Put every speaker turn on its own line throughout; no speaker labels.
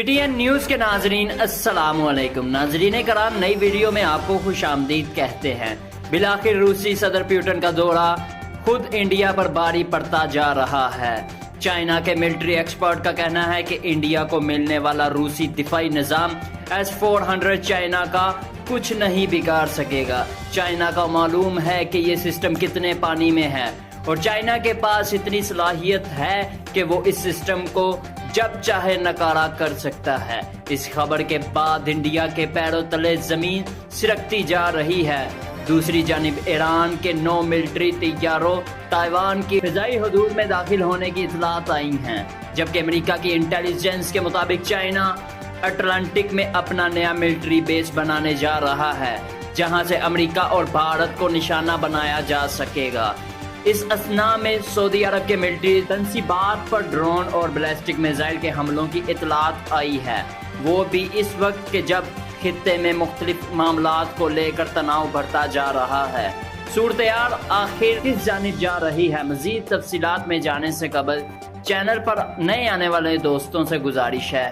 P T N news کے ناظرین السلام علیکم۔ ناظرین کرام، نئی ویڈیو میں آپ کو خوش آمدید کہتے ہیں۔ بالآخر روسی صدر پیوٹن کا دورہ خود انڈیا پر باری پڑتا جا رہا ہے۔ چائنا کے ملٹری ایکسپرٹ کا کہنا ہے کہ انڈیا کو ملنے والا روسی دفاعی نظام S-400 چائنا کا کچھ نہیں بگاڑ سکے گا۔ چائنا کا معلوم ہے کہ یہ سسٹم کتنے پانی میں ہے اور چائنا کے پاس اتنی صلاحیت ہے کہ وہ اس سسٹم کو جب چاہے نکارا کر سکتا ہے۔ اس خبر کے بعد انڈیا کے پیروں تلے زمین سرکتی جا رہی ہے۔ دوسری جانب ایران کے 9 ملٹری طیاروں تائیوان کی فضائی حدود میں داخل ہونے کی اطلاعات آئی ہیں، جبکہ امریکہ کی انٹیلیجنس کے مطابق چائنا اٹلانٹک میں اپنا نیا ملٹری بیس بنانے جا رہا ہے، جہاں سے امریکہ اور بھارت کو نشانہ بنایا جا سکے گا۔ اس اثناء میں سعودی عرب کے ملٹری تنصیبات پر ڈرون اور بیلسٹک میزائل کے حملوں کی اطلاعات آئی ہے، وہ بھی اس وقت کہ جب خطے میں مختلف معاملات کو لے کر تناؤ بڑھتا جا رہا ہے۔ صورتحال آخر کس جانب جا رہی ہے؟ مزید تفصیلات میں جانے سے قبل چینل پر نئے آنے والے دوستوں سے گزارش ہے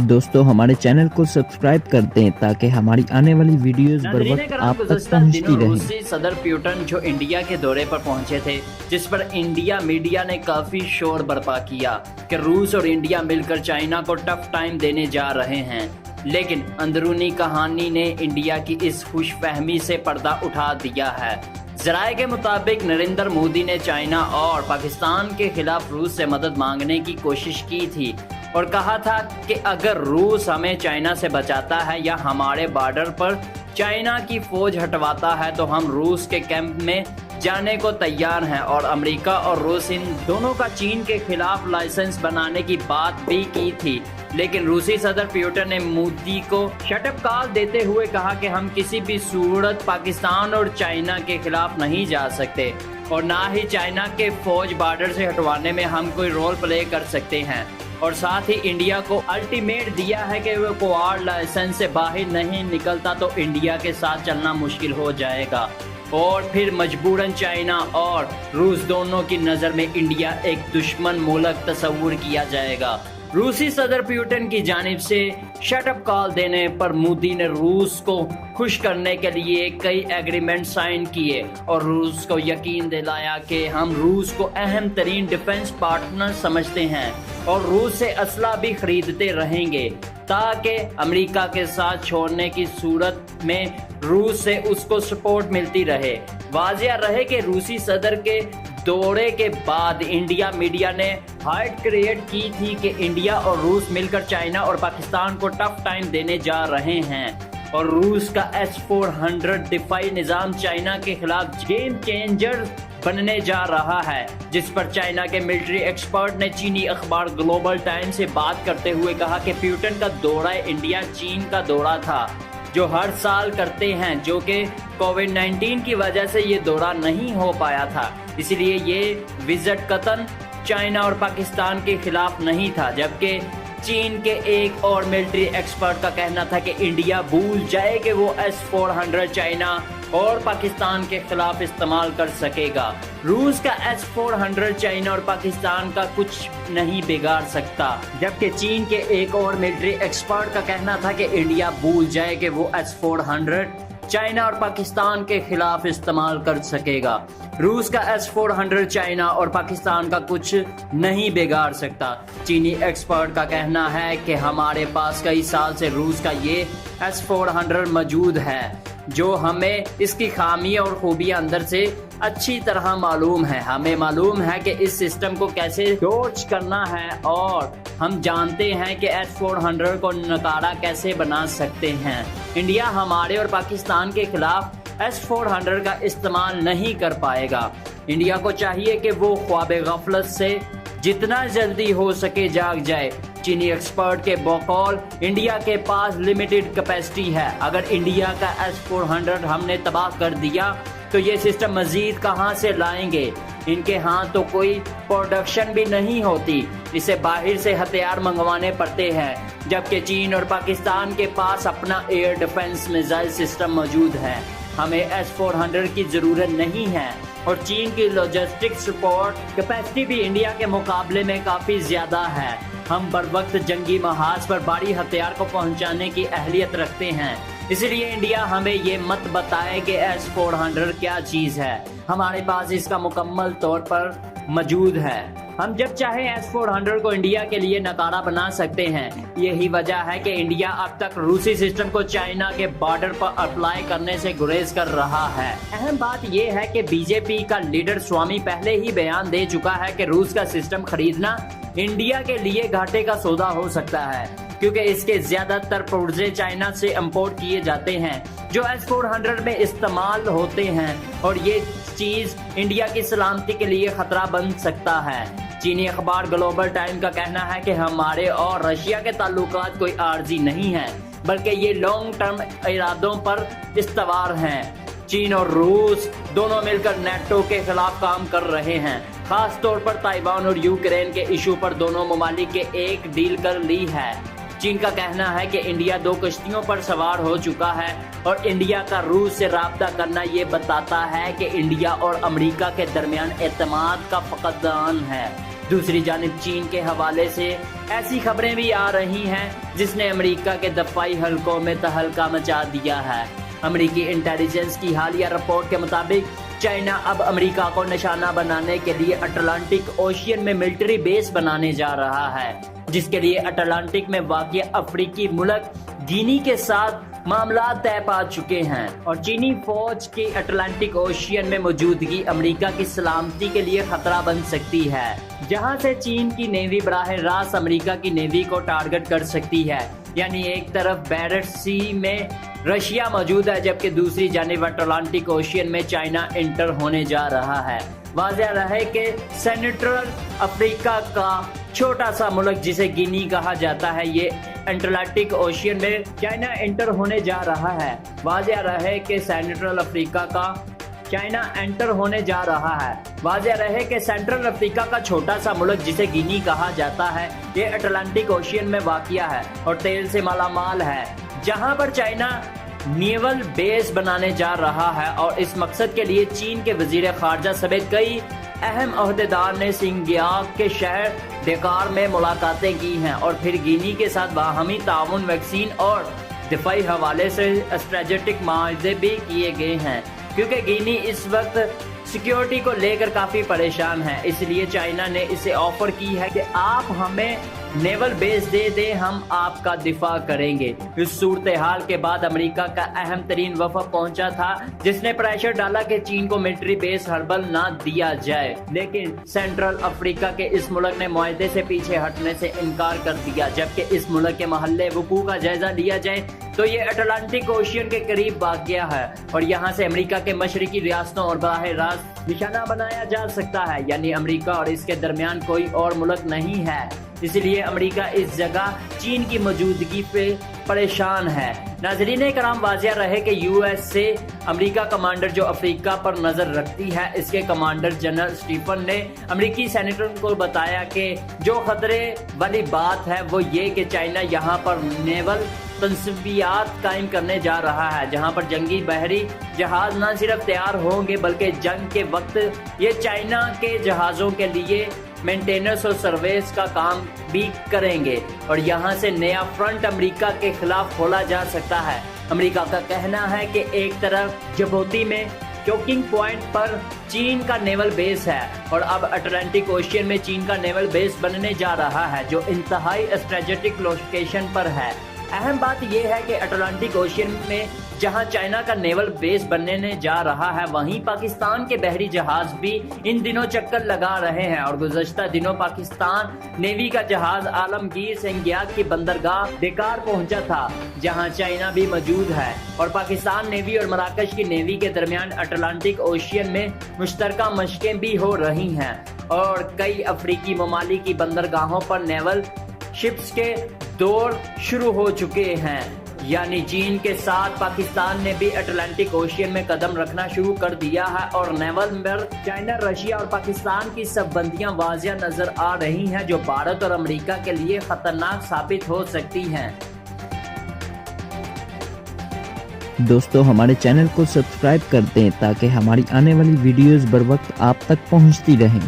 دوستو ہمارے چینل کو سبسکرائب کر دیں تاکہ ہماری آنے والی ویڈیوز بر وقت آپ تک پہنچتی رہیں۔
روسی صدر پیوٹن جو انڈیا کے دورے پر پہنچے تھے، جس پر انڈیا میڈیا نے کافی شور برپا کیا کہ روس اور انڈیا مل کر چائنا کو ٹف ٹائم دینے جا رہے ہیں، لیکن اندرونی کہانی نے انڈیا کی اس خوش فہمی سے پردہ اٹھا دیا ہے۔ ذرائع کے مطابق نریندر مودی نے چائنا اور پاکستان کے خلاف روس سے مدد مانگنے کی کوشش کی تھی اور کہا تھا کہ اگر روس ہمیں چائنا سے بچاتا ہے یا ہمارے بارڈر پر چائنا کی فوج ہٹواتا ہے تو ہم روس کے کیمپ میں جانے کو تیار ہیں، اور امریکہ اور روس ان دونوں کا چین کے خلاف لائسنس بنانے کی بات بھی کی تھی۔ لیکن روسی صدر پیوٹن نے مودی کو شٹ اپ کال دیتے ہوئے کہا کہ ہم کسی بھی صورت پاکستان اور چائنا کے خلاف نہیں جا سکتے اور نہ ہی چائنا کے فوج بارڈر سے ہٹوانے میں ہم کوئی رول پلے کر سکتے ہیں، اور ساتھ ہی انڈیا کو الٹیمیٹ دیا ہے کہ وہ کوآڈ لائسنس سے باہر نہیں نکلتا تو انڈیا کے ساتھ چلنا مشکل ہو جائے گا، اور پھر مجبوراً چائنا اور روس دونوں کی نظر میں انڈیا ایک دشمن ملک تصور کیا جائے گا۔ روسی صدر پیوٹن کی جانب سے شٹ اپ کال دینے پر مودی نے روس کو خوش کرنے کے لیے کئی ایگریمنٹ سائن کیے اور روس کو یقین دلایا کہ ہم روس کو اہم ترین ڈیفنس پارٹنر سمجھتے ہیں اور روس سے اسلحہ بھی خریدتے رہیں گے تاکہ امریکہ کے ساتھ چھوڑنے کی صورت میں روس سے اس کو سپورٹ ملتی رہے۔ واضح رہے کہ روسی صدر کے دورے کے بعد انڈیا میڈیا نے ہائٹ کریٹ کی تھی کہ انڈیا اور روس مل کر چائنا اور پاکستان کو ٹف ٹائم دینے جا رہے ہیں، اور روس کا S-400 دفاعی نظام چائنا کے خلاف گیم چینجر بننے جا رہا ہے، جس پر چائنا کے ملٹری ایکسپرٹ نے چینی اخبار گلوبل ٹائمز سے بات کرتے ہوئے کہا کہ پیوٹن کا دورہ انڈیا چین کا دورہ تھا جو ہر سال کرتے ہیں، جو کہ کووڈ-19 کی وجہ سے یہ دورہ نہیں ہو پایا تھا، اس لیے یہ وزٹ قطعاً چائنا اور پاکستان کے خلاف نہیں تھا۔ جبکہ چین کے ایک اور ملٹری ایکسپرٹ کا کہنا تھا کہ انڈیا بھول جائے کہ وہ S-400 چائنا اور پاکستان کے خلاف استعمال کر سکے گا۔ روس کا S-400 چائنا اور پاکستان کا کچھ نہیں بگاڑ سکتا، جبکہ چین کے ایک اور ملٹری ایکسپرٹ کا کہنا تھا کہ انڈیا بھول جائے کہ وہ S-400 چائنا اور پاکستان کے خلاف استعمال کر سکے گا۔ روس کا S-400 چائنا اور پاکستان کا کچھ نہیں بگاڑ سکتا۔ چینی ایکسپرٹ کا کہنا ہے کہ ہمارے پاس کئی سال سے روس کا یہ S-400 موجود ہے، جو ہمیں اس کی خامی اور خوبیاں اندر سے اچھی طرح معلوم ہے۔ ہمیں معلوم ہے کہ اس سسٹم کو کیسے ڈوچ کرنا ہے اور ہم جانتے ہیں کہ S-400 کو نکارا کیسے بنا سکتے ہیں۔ انڈیا ہمارے اور پاکستان کے خلاف S-400 کا استعمال نہیں کر پائے گا۔ انڈیا کو چاہیے کہ وہ خواب غفلت سے جتنا جلدی ہو سکے جاگ جائے۔ چینی ایکسپرٹ کے بقول انڈیا کے پاس لمیٹڈ کیپیسٹی ہے، اگر انڈیا کا S-400 ہم نے تباہ کر دیا تو یہ سسٹم مزید کہاں سے لائیں گے؟ ان کے ہاں تو کوئی پروڈکشن بھی نہیں ہوتی، اسے باہر سے ہتھیار منگوانے پڑتے ہیں، جبکہ چین اور پاکستان کے پاس اپنا ایئر ڈیفنس میزائل سسٹم موجود ہے۔ ہمیں S-400 کی ضرورت نہیں ہے، اور چین کی لاجسٹک سپورٹ کیپیسٹی بھی انڈیا کے مقابلے میں کافی زیادہ ہے۔ हम बर वक्त जंगी महाज पर भारी हथियार को पहुंचाने की अहलियत रखते हैं। इसलिए इंडिया हमें ये मत बताए कि S-400 क्या चीज़ है, हमारे पास इसका मुकम्मल तौर पर मौजूद है। हम जब चाहे S-400 को इंडिया के लिए नकारा बना सकते हैं। यही वजह है कि इंडिया अब तक रूसी सिस्टम को चाइना के बॉर्डर पर अप्लाई करने से गुरेज कर रहा है। अहम बात यह है कि बीजेपी का लीडर स्वामी पहले ही बयान दे चुका है कि रूस का सिस्टम खरीदना इंडिया के लिए घाटे का सौदा हो सकता है, क्योंकि इसके ज्यादातर पुर्जे चाइना से इंपोर्ट किए जाते हैं जो S-400 में इस्तेमाल होते हैं, और ये चीज इंडिया की सलामती के लिए खतरा बन सकता है। चीनी अखबार ग्लोबल टाइम का कहना है कि हमारे और रशिया के ताल्लुकात कोई आर्जी नहीं है, बल्कि ये लॉन्ग टर्म इरादों पर इस्तवार हैं। चीन और रूस दोनों मिलकर नेटो के खिलाफ काम कर रहे हैं। खास तौर पर ताइवान और यूक्रेन के इशू पर दोनों ममालिक के एक डील कर ली है। चीन का कहना है कि इंडिया 2 कश्तियों पर सवार हो चुका है, और इंडिया का रूस से राब्ता करना ये बताता है कि इंडिया और अमेरिका के दरमियान एतमाद का फकदान है। दूसरी जानिब चीन के हवाले से ऐसी खबरें भी आ रही हैं जिसने अमेरिका के दफाई हलकों में तहलका मचा दिया है। अमेरिकी इंटेलिजेंस की हालिया रिपोर्ट के मुताबिक चाइना अब अमेरिका को निशाना बनाने के लिए अटलांटिक ओशियन में मिलिट्री बेस बनाने जा रहा है, जिसके लिए अटलांटिक में वाक़िया अफ्रीकी मुल्क गिनी के साथ मामला तय पा चुके हैं, और चीनी फौज की अटलांटिक ओशियन में मौजूदगी अमेरिका की सलामती के लिए खतरा बन सकती है, जहां से चीन की नेवी बराह रास्त अमेरिका की नेवी को टारगेट कर सकती है। यानी एक तरफ बैरेंट सी में रशिया मौजूद है, जबकि दूसरी जानिब अटलांटिक ओशियन में चाइना इंटर होने जा रहा है। वाज़ेह रहे कि सेंट्रल अफ्रीका का छोटा सा मुल्क जिसे गिनी कहा जाता है, ये अटलांटिक ओशियन में चाइना इंटर होने जा रहा है। वाज़ेह रहे कि सेंट्रल अफ्रीका का चाइना एंटर होने जा रहा है। वाज़ेह रहे कि सेंट्रल अफ्रीका का छोटा सा मुल्क जिसे गिनी कहा जाता है, ये अटलांटिक ओशियन में वाक़िया है और तेल से मालामाल है, जहां पर चाइना नेवल बेस बनाने जा रहा है। और इस मकसद के लिए चीन के वजीर खारजा समेत कई अहम ओहदेदार ने सिंगियाग के शहर डेकार में मुलाकातें की हैं, और फिर गिनी के साथ बाहमी ताउन, वैक्सीन और दिफाई हवाले से स्ट्रेटेजिक माहदे भी किए गए हैं, क्योंकि गिनी इस वक्त सिक्योरिटी को लेकर काफी परेशान है। इसलिए चाइना ने इसे ऑफर की है कि आप हमें नेवल बेस दे दें, हम आपका दिफा करेंगे। इस सूरत हाल के बाद अमेरिका का अहम तरीन वफद पहुंचा था, जिसने प्रेशर डाला कि चीन को मिलिट्री बेस हर्बल ना दिया जाए, लेकिन सेंट्रल अफ्रीका के इस मुल्क ने मुआहदे से पीछे हटने से इनकार कर दिया। जबकि इस मुल्क के महल्ले वकूअ का जायजा लिया जाए तो ये अटलांटिक ओशियन के करीब वाक़िया है, और यहाँ से अमेरिका के मशरकी रियासतों और बराह रास्त निशाना बनाया जा सकता है। यानी अमेरिका और इसके दरमियान कोई और मुल्क नहीं है, इसलिए अमेरिका इस जगह चीन की मौजूदगी पे परेशान है। नाज़रीन कराम, वाज़ेह रहे कि यूएस से अमेरिका कमांडर जो अफ्रीका पर नजर रखती है, इसके कमांडर जनरल स्टीफन ने अमेरिकी सेनेटर को बताया कि जो खतरे वाली बात है वो ये कि चाइना यहाँ पर नेवल तंसीबियात कायम करने जा रहा है, जहां पर जंगी बहरी जहाज न सिर्फ तैयार होंगे बल्कि जंग के वक्त ये चाइना के जहाज़ों के लिए मेंटेनेंस और सर्विस का काम भी करेंगे, और यहां से नया फ्रंट अमेरिका के खिलाफ खोला जा सकता है। अमेरिका का कहना है कि एक तरफ जिबूती में चोकिंग पॉइंट पर चीन का नेवल बेस है, और अब अटलांटिक ओशियन में चीन का नेवल बेस बनने जा रहा है, जो इंतहाई स्ट्रेटेजिक लोकेशन पर है। अहम बात यह है कि अटलांटिक ओशियन में जहां चाइना का नेवल बेस बनने जा रहा है, वहीं पाकिस्तान के बहरी जहाज भी इन दिनों चक्कर लगा रहे हैं, और गुज़श्ता दिनों पाकिस्तान नेवी का जहाज आलमगीर सिंगियाग की बंदरगाह डेकार पहुंचा था, जहां चाइना भी मौजूद है, और पाकिस्तान नेवी और मराकश की नेवी के दरमियान अटलांटिक ओशियन में मुश्तरका मशकें भी हो रही हैं, और कई अफ्रीकी ममालिक की बंदरगाहों पर नेवल शिप्स के दौर शुरू हो चुके हैं। यानी चीन के साथ पाकिस्तान ने भी अटलांटिक ओशियन में कदम रखना शुरू कर दिया है, और नेवल में चाइना, रशिया और पाकिस्तान की सबबंदियां वाज़िया नजर आ रही हैं, जो भारत और अमेरिका के लिए खतरनाक साबित हो सकती हैं।
दोस्तों, हमारे चैनल को सब्सक्राइब कर दें ताकि हमारी आने वाली वीडियोस बर वक्त आप तक पहुंचती रहें।